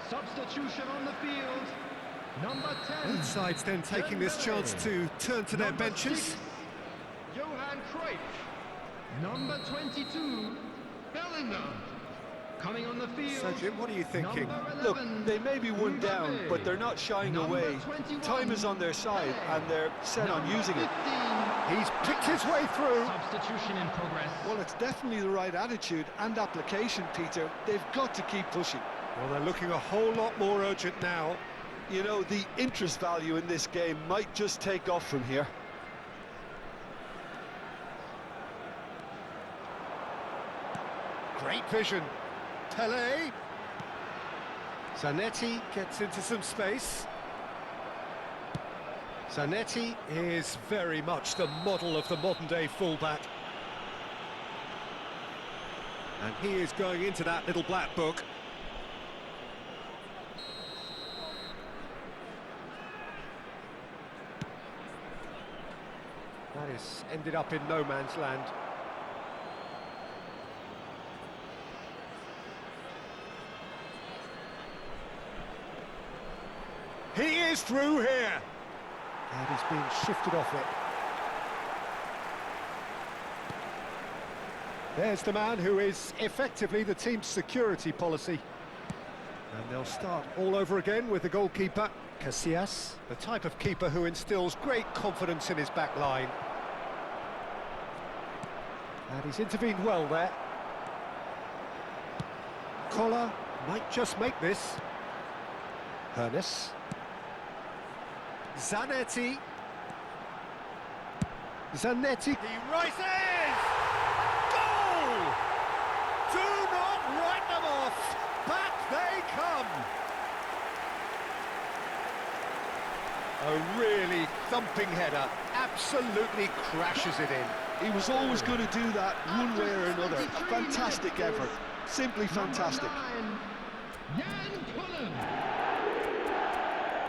Substitution on the field. Number 10. Both sides then taking this chance to turn to their Number benches. 6, Johan Cruyff. Number 22, Bellingham. Coming on the field. So, Jim, what are you thinking? Look, they may be one down, but they're not shying away. 21. Time is on their side, and they're set on using it. 15. He's picked his way through. Substitution in progress. Well, it's definitely the right attitude and application, Peter. They've got to keep pushing. Well, they're looking a whole lot more urgent now. You know, the interest value in this game might just take off from here. Great vision. Pele. Zanetti gets into some space. Zanetti is very much the model of the modern-day fullback. And he is going into that little black book. That has ended up in no man's land. He is through here. And he's being shifted off it. There's the man who is effectively the team's security policy. And they'll start all over again with the goalkeeper, Casillas, the type of keeper who instills great confidence in his back line. And he's intervened well there. Koller might just make this. Hernes. Zanetti. Zanetti. He rises! Goal! Do not write them off! Back they come! A really thumping header, absolutely crashes it in. He was always going to do that one way or another. Fantastic effort. Simply fantastic. Jan Cullen.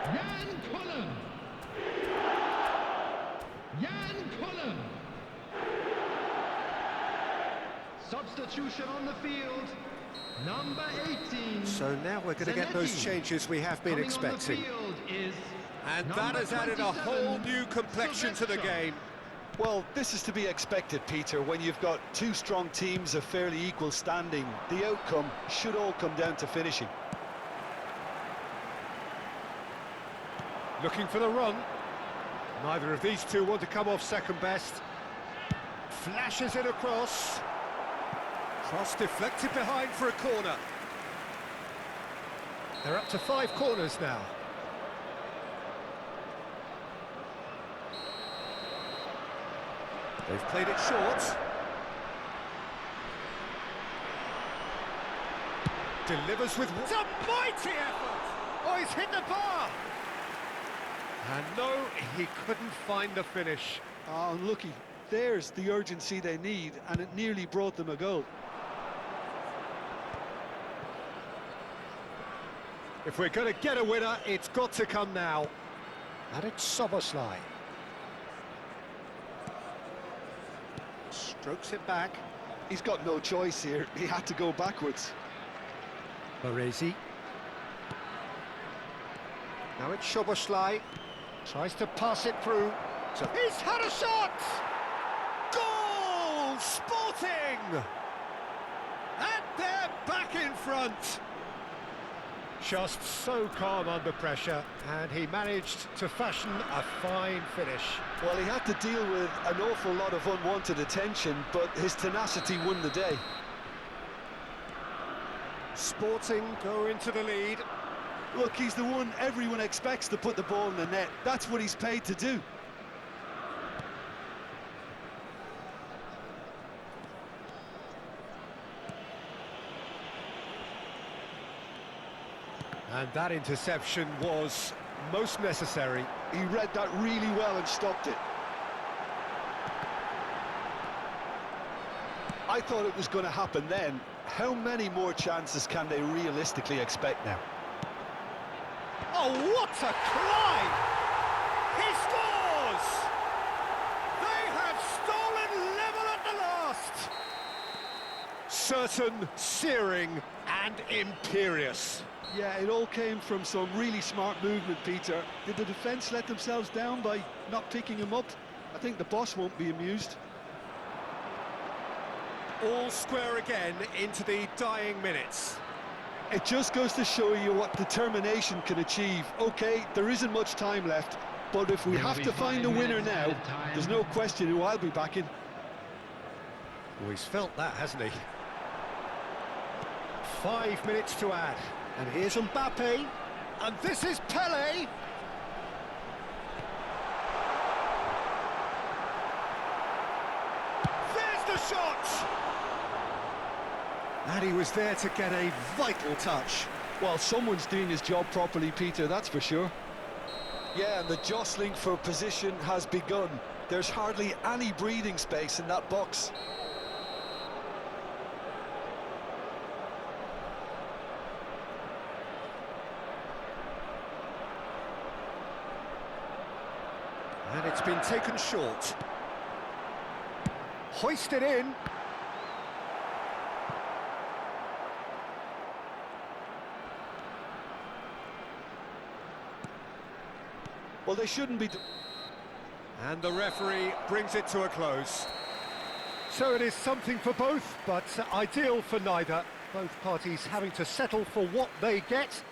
Jan Cullen. Jan Cullen. Substitution on the field. Number 18. So now we're going to get those changes we have been expecting. And that has added a whole new complexion to the game. Well, this is to be expected, Peter, when you've got two strong teams of fairly equal standing. The outcome should all come down to finishing. Looking for the run. Neither of these two want to come off second best. Flashes it across. Cross deflected behind for a corner. They're up to 5 corners now. They've played it short. Delivers with... It's a mighty effort! Oh, he's hit the bar! And no, he couldn't find the finish. Oh, unlucky. There's the urgency they need, and it nearly brought them a goal. If we're going to get a winner, it's got to come now. And it's Szoboszlai. Strokes it back. He's got no choice here. He had to go backwards. Baresi. Now it's Szoboszlai. Tries to pass it through. So he's had a shot! Goal! Sporting! And they're back in front. Just so calm under pressure, and he managed to fashion a fine finish. Well, he had to deal with an awful lot of unwanted attention, but his tenacity won the day. Sporting go into the lead. Look, he's the one everyone expects to put the ball in the net. That's what he's paid to do. And that interception was most necessary. He read that really well and stopped it. I thought it was going to happen then. How many more chances can they realistically expect now? Oh, what a climb! He scores! They have stolen level at the last! Certain, searing and imperious. Yeah, it all came from some really smart movement, Peter. Did the defence let themselves down by not picking him up? I think the boss won't be amused. All square again into the dying minutes. It just goes to show you what determination can achieve. OK, there isn't much time left, but if we have to find a winner now, there's no question who I'll be backing. Oh, he's felt that, hasn't he? 5 minutes to add. And here's Mbappe. And this is Pele. There's the shot! And he was there to get a vital touch. Well, someone's doing his job properly, Peter, that's for sure. Yeah, and the jostling for position has begun. There's hardly any breathing space in that box. And it's been taken short. Hoisted in. Well, they shouldn't be... And the referee brings it to a close. So it is something for both, but ideal for neither. Both parties having to settle for what they get.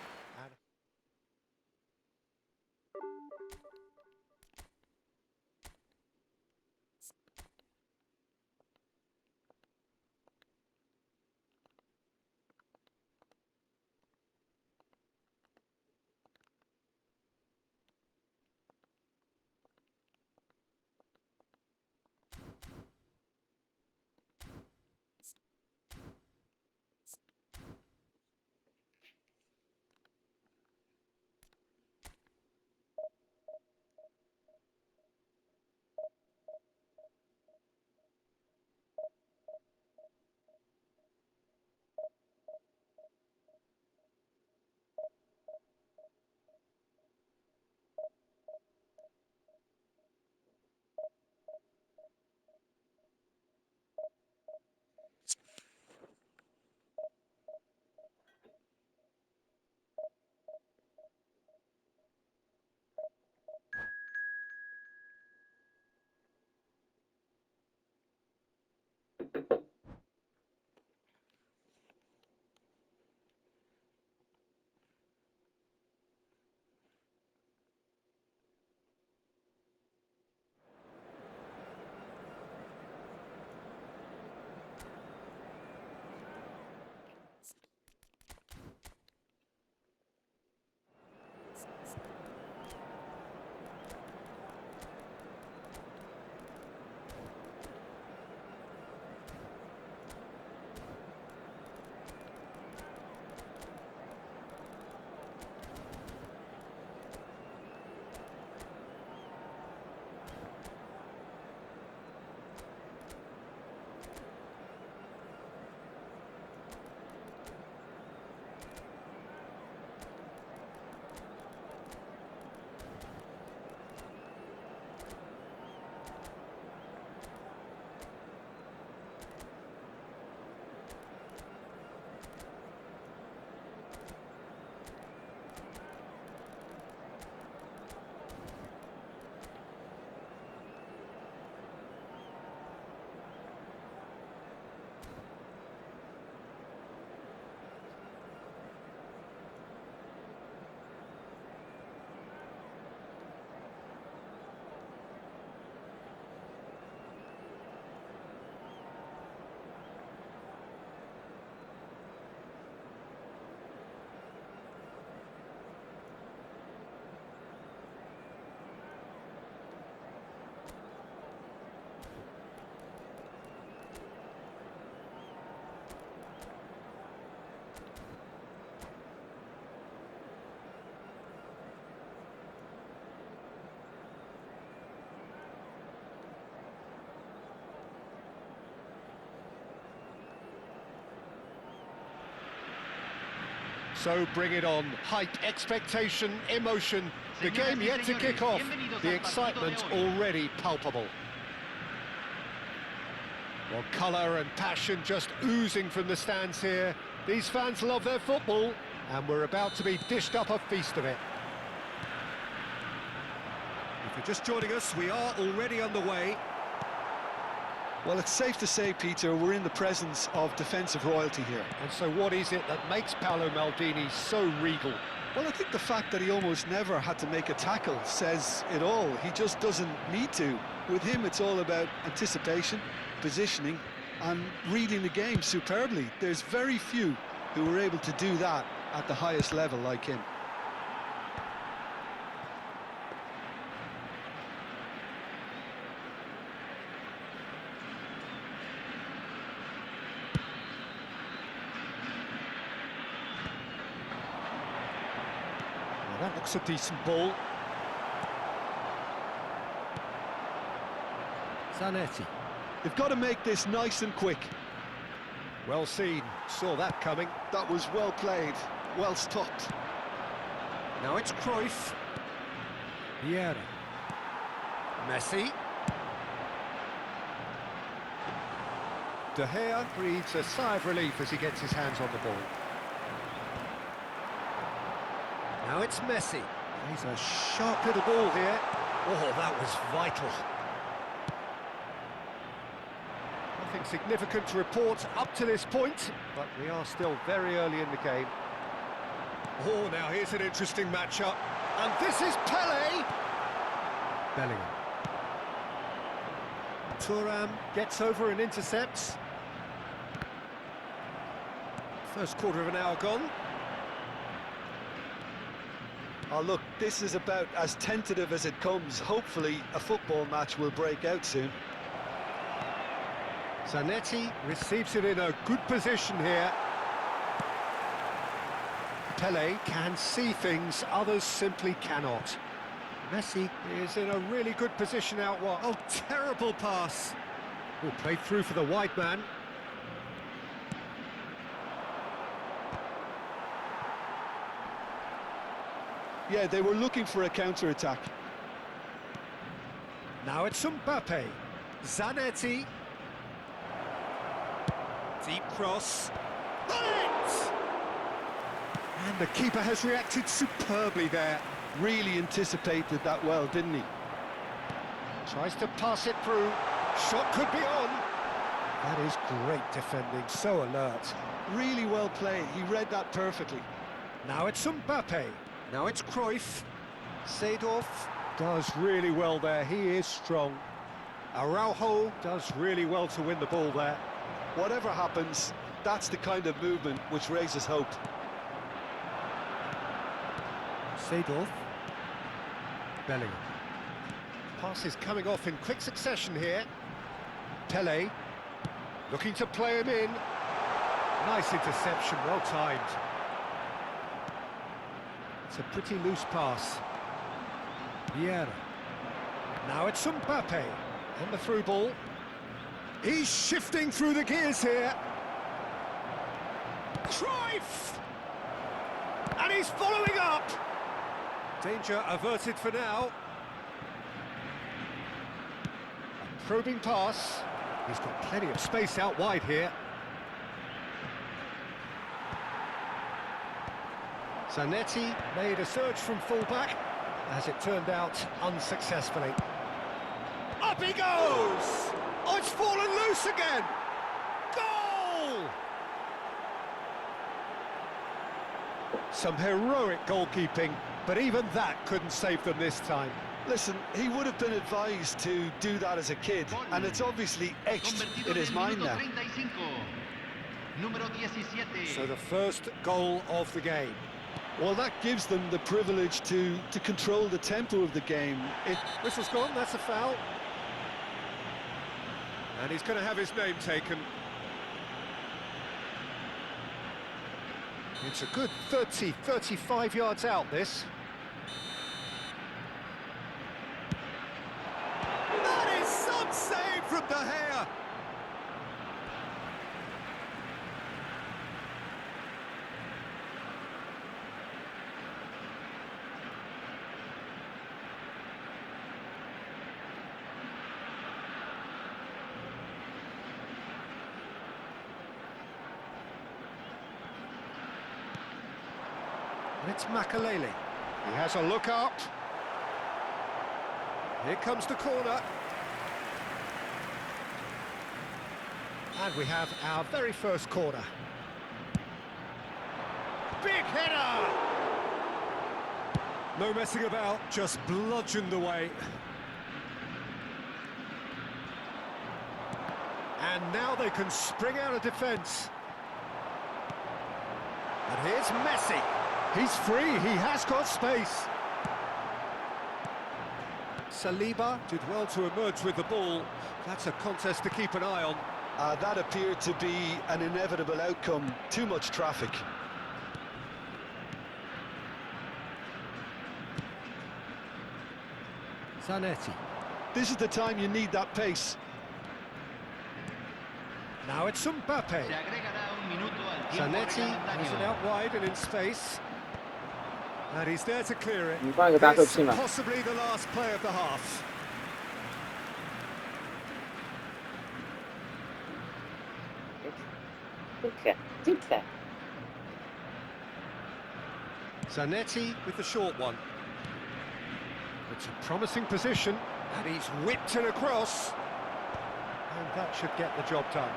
So bring it on. Hype, expectation, emotion. The game yet to kick off. The excitement already palpable. Well, colour and passion just oozing from the stands here. These fans love their football, and we're about to be dished up a feast of it. If you're just joining us, we are already underway. Well, it's safe to say, Peter, we're in the presence of defensive royalty here. And so what is it that makes Paolo Maldini so regal? Well, I think the fact that he almost never had to make a tackle says it all. He just doesn't need to. With him, it's all about anticipation, positioning, and reading the game superbly. There's very few who are able to do that at the highest level like him. Well, that looks a decent ball. Zanetti. They've got to make this nice and quick. Well seen, saw that coming. That was well played, well stopped. Now it's Cruyff. Vieira. Messi. De Gea breathes a sigh of relief as he gets his hands on the ball. Now it's Messi. He's a sharp little ball here. Oh, that was vital. Nothing significant to report up to this point, but we are still very early in the game. Oh, now here's an interesting matchup. And this is Pele. Bellingham. Thuram gets over and intercepts. First quarter of an hour gone. Oh, look, this is about as tentative as it comes. Hopefully, a football match will break out soon. Zanetti receives it in a good position here. Pele can see things others simply cannot. Messi is in a really good position out wide. Oh, terrible pass. Oh, played through for the wide man. Yeah, they were looking for a counter-attack. Now it's Mbappe. Zanetti. Deep cross. And the keeper has reacted superbly there. Really anticipated that well, didn't he? Tries to pass it through. Shot could be on. That is great defending, so alert. Really well played. He read that perfectly. Now it's Mbappe. Now it's Cruyff. Seedorf does really well there, he is strong. Araujo does really well to win the ball there. Whatever happens, that's the kind of movement which raises hope. Seedorf. Bellingham. Pass is coming off in quick succession here. Pele looking to play him in. Nice interception, well timed. It's a pretty loose pass. Vieira. Now it's Mbappe on the through ball. He's shifting through the gears here. Cruyff! And he's following up! Danger averted for now. A probing pass. He's got plenty of space out wide here. Zanetti made a surge from fullback, as it turned out unsuccessfully. Up he goes! Oh, it's fallen loose again! Goal! Some heroic goalkeeping, but even that couldn't save them this time. Listen, he would have been advised to do that as a kid, and it's obviously etched in his mind now. So the first goal of the game. Well, that gives them the privilege to control the tempo of the game. Whistle's gone, that's a foul. And he's going to have his name taken. It's a good 30, 35 yards out, this. That is some save from De Gea. And it's Makalele. He has a look up. Here comes the corner. And we have our very first corner. Big header! No messing about, just bludgeoned away. And now they can spring out of defence. And here's Messi. He's free, he has got space. Saliba did well to emerge with the ball. That's a contest to keep an eye on. That appeared to be an inevitable outcome. Too much traffic. Zanetti. This is the time you need that pace. Now it's Mbappe. Zanetti has it out wide and in space. And he's there to clear it. 你放一个大手 This 气嘛。 possibly the last play of the half. Zanetti With the short one. It's a promising position, and he's whipped it across. And that should get the job done.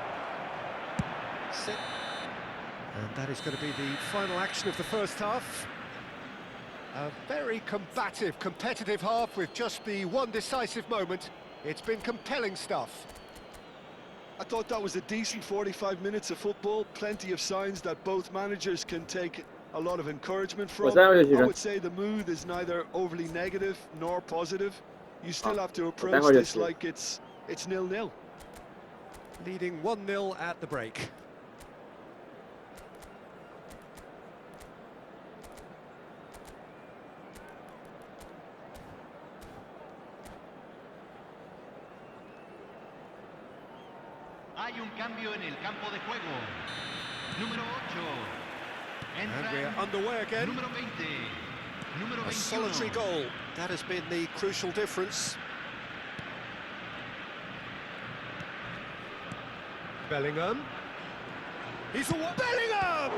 And that is going to be the final action of the first half. A very combative, competitive half with just the one decisive moment. It's been compelling stuff. I thought that was a decent 45 minutes of football. Plenty of signs that both managers can take a lot of encouragement from. I would say the mood is neither overly negative nor positive. You still have to approach this like it's 0-0. Leading 1-0 at the break. Hay un cambio en el campo de juego. Número 8. And we're underway again. Número 20. Número 21. A solitary goal. That has been the crucial difference. Bellingham. He's away. Bellingham!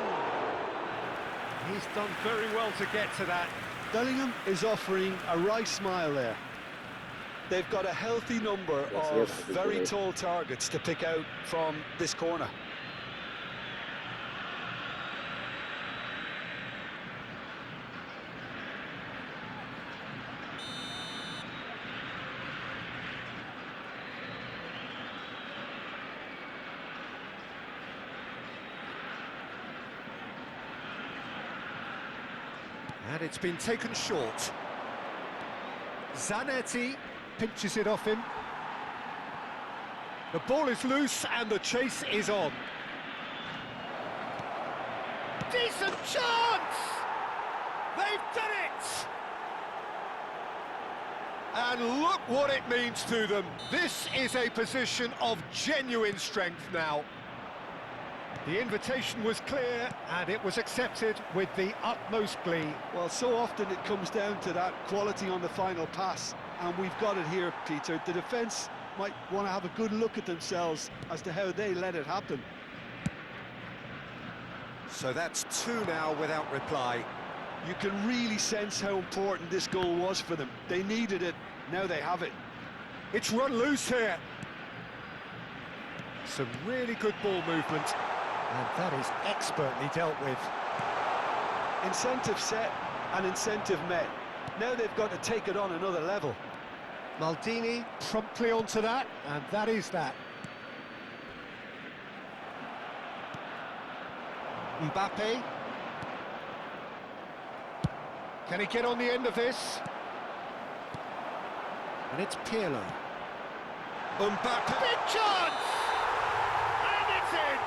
He's done very well to get to that. Bellingham is offering a right smile there. They've got a healthy number of very tall targets to pick out from this corner. And it's been taken short. Zanetti pinches it off him. The ball is loose and the chase is on. Decent chance! They've done it! And look what it means to them. This is a position of genuine strength now. The invitation was clear and it was accepted with the utmost glee. Well, so often it comes down to that quality on the final pass, and we've got it here, Peter. The defence might want to have a good look at themselves as to how they let it happen. So that's 2 now without reply. You can really sense how important this goal was for them. They needed it, now they have it. It's run loose here. Some really good ball movement. And that is expertly dealt with. Incentive set and incentive met. Now they've got to take it on another level. Maldini promptly onto that, and that is that. Mbappe. Can he get on the end of this? And it's Pirlo. Mbappe. Big chance! And it's in!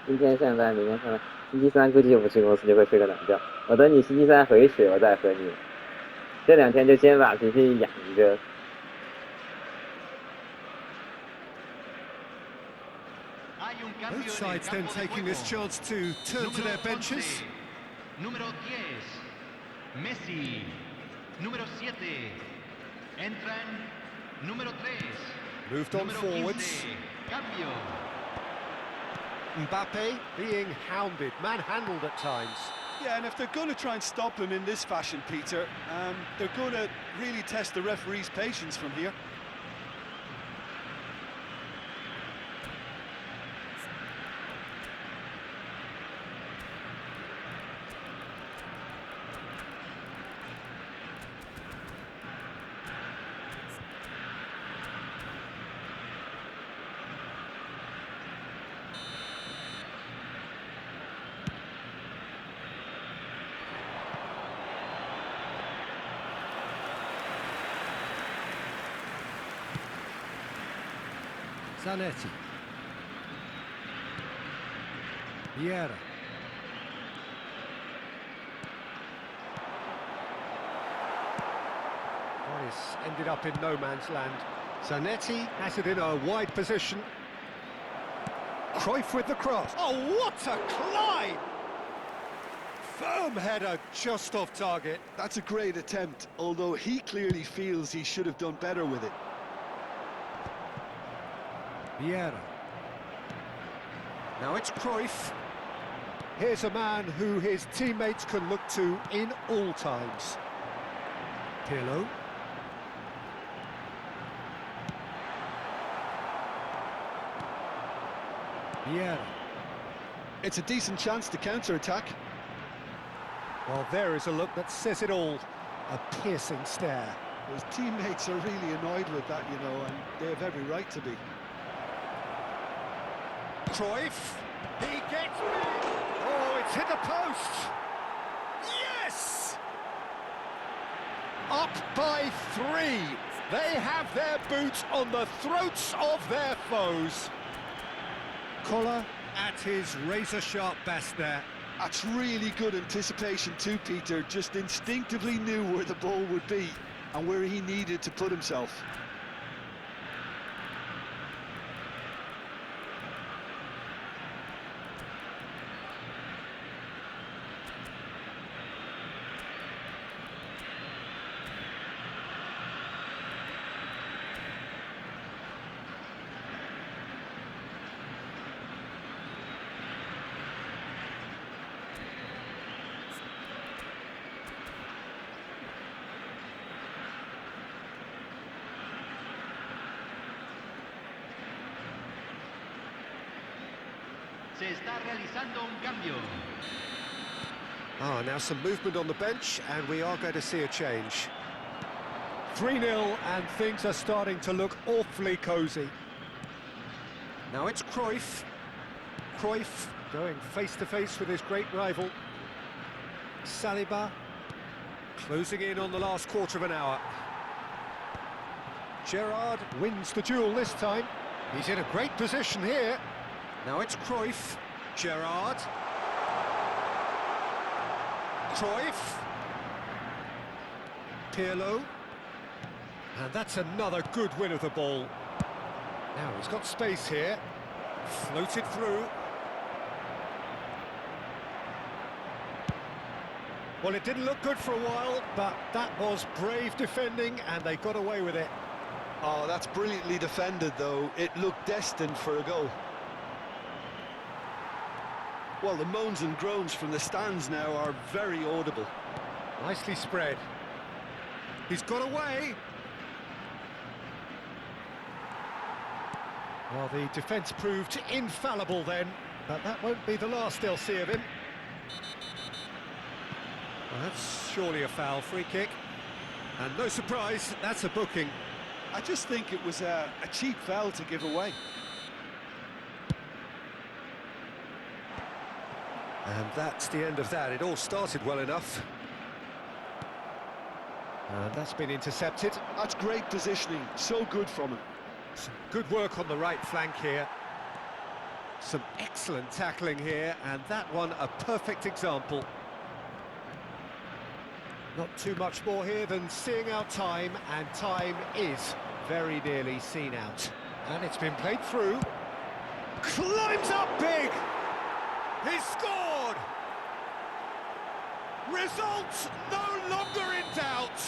今天现在，明天看看，星期三估计我们去公司就会睡个懒觉。我等你星期三回去，我再和你这2天就先把脾气养一个。Hay un cambio Both en el sides then campo de taking this juego. chance to turn to their Número benches. 11, número 10, Messi. Número 7, entran número 3, Moved on número forwards. 15, cambio. Mbappe being hounded, manhandled at times. Yeah, and if they're going to try and stop him in this fashion, Peter, they're going to really test the referee's patience from here. Zanetti. Vieira. Morris ended up in no man's land. Zanetti has it in a wide position. Cruyff with the cross. Oh, what a climb! Firm header just off target. That's a great attempt, although he clearly feels he should have done better with it. Vieira. Now it's Cruyff. Here's a man who his teammates can look to in all times. Pirlo. Vieira. It's a decent chance to counter-attack. Well, there is a look that says it all. A piercing stare. His teammates are really annoyed with that, you know, and they have every right to be. Cruyff. He gets me. Oh, it's hit the post. Yes! Up by 3. They have their boots on the throats of their foes. Collar at his razor-sharp best there. That's really good anticipation too, Peter. Just instinctively knew where the ball would be and where he needed to put himself. Se está realizando un cambio. Now some movement on the bench, and we are going to see a change. 3-0, and things are starting to look awfully cosy. Now it's Cruyff. Cruyff going face-to-face with his great rival. Saliba closing in on the last quarter of an hour. Gerrard wins the duel this time. He's in a great position here. Now it's Cruyff. Gerrard. Cruyff. Pirlo. And that's another good win of the ball. Now he's got space here. Floated through. Well, it didn't look good for a while, but that was brave defending, and they got away with it. Oh, that's brilliantly defended, though. It looked destined for a goal. Well, the moans and groans from the stands now are very audible. Nicely spread. He's got away. Well, the defence proved infallible then, but that won't be the last they'll see of him. Well, that's surely a foul, free kick. And no surprise, that's a booking. I just think it was a cheap foul to give away. And that's the end of that. It all started well enough. And that's been intercepted. That's great positioning, so good from him. Some good work on the right flank here. Some excellent tackling here, and that one a perfect example. Not too much more here than seeing out time, and time is very nearly seen out. And it's been played through. Climbs up big! He's scored! Results no longer in doubt.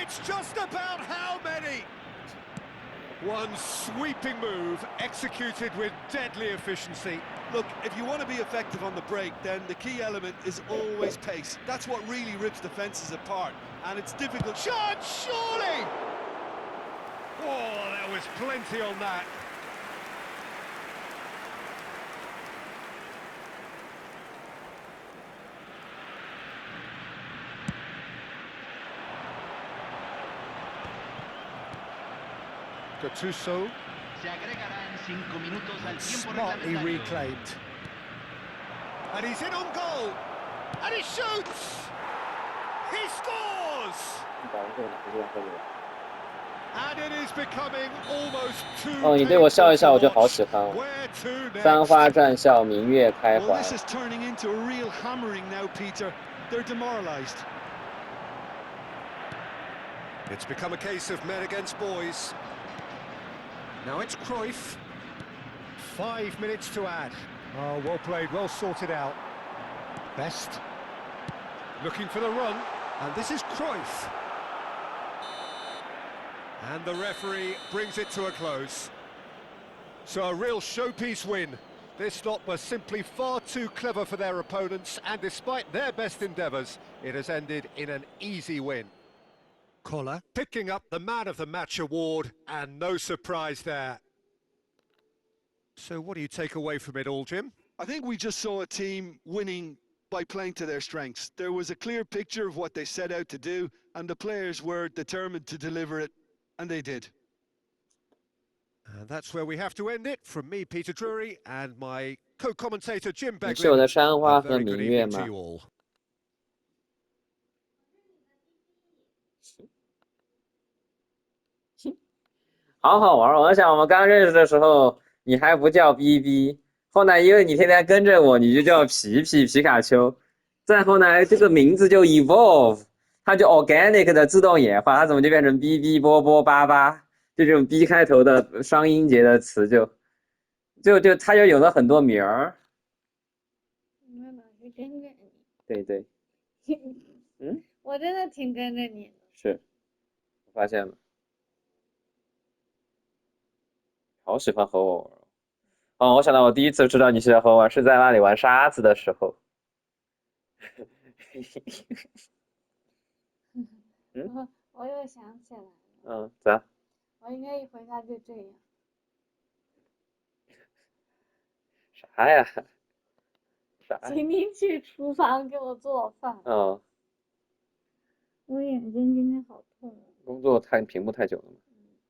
It's just about how many. One sweeping move executed with deadly efficiency. Look, if you want to be effective on the break, then the key element is always pace. That's what really rips defences apart, and it's difficult. Chance, surely! Oh, there was plenty on that. Gattuso, Se agregarán 5 minutos al tiempo smartly reglamentario. reclaimed. And he's in on goal! And he shoots! He scores! And it is becoming almost too 哦，你对我笑一笑，我就好 painful 喜 to 欢 watch. 哦。 Where to 三 next? 花战笑，明月开 Well, 怀。 this is turning into a real hammering now, Peter. They're demoralised. It's become a case of men against boys. Now it's Cruyff. 5 minutes to add. Oh, well played, well sorted out. Best. Looking for the run. And this is Cruyff. And the referee brings it to a close. So a real showpiece win. This lot was simply far too clever for their opponents, and despite their best endeavours, it has ended in an easy win. Koller picking up the Man of the Match award, and no surprise there. So what do you take away from it all, Jim? I think we just saw a team winning by playing to their strengths. There was a clear picture of what they set out to do, and the players were determined to deliver it, and they did. And that's where we have to end it. From me, Peter Drury, and my co-commentator Jim 你是我的 Beglin. 山花 A 和 very 明 good 月 evening to 吗？ you all. 好好玩儿。我想我们刚认识的时候，你还不叫 BB，后来因为你天天跟着我，你就叫皮卡丘。再后来这个名字就 evolve， 它就 organic 的自动演化，它怎么就变成 BB 波波巴巴，就这种 B 开头的双音节的词就它就有了很多名儿。妈妈是跟着你，对对，嗯，我真的挺跟着你的。是，我发现了，好喜欢和我玩儿。哦，我想到我第一次知道你喜欢和我玩，是在那里玩沙子的时候。我又想起来了，嗯，咋？我应该一回家就这样。啥呀？啥呀？请你去厨房给我做饭。嗯，我眼睛今天好痛哦。工作屏幕太久了嘛。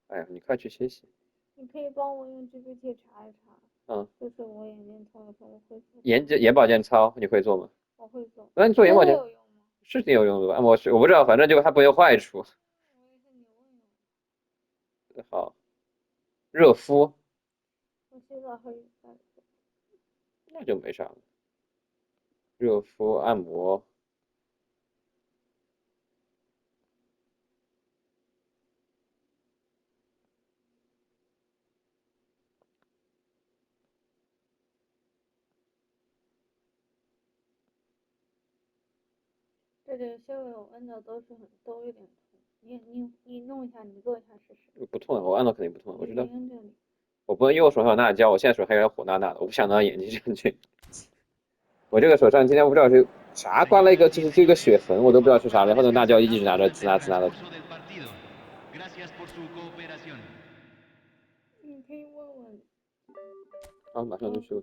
哎呀，你快去歇息。你可以帮我用 GPT 查一查。嗯。就是我眼睛痛的时候，我会做。眼保健操你会做吗？我会做。那你做眼保健有用吗？是挺有用的吧？我不知道，反正就它不会有坏处。我也是你问的。好，热敷。我洗澡会再做。那就没啥了。热敷按摩。这里稍微我摁的都有点痛，你弄一下，你做一下试试。不痛的，我按到肯定不痛的，我知道。你摁这里。我不能右手还有辣椒，我现在手还有点火辣辣的，我不想到眼睛上去。我这个手上今天不知道是啥，刮了一个就是这个血痕，我都不知道是啥，然后那辣椒一直拿着呲啦呲啦的。你可以问问。好，马上就去。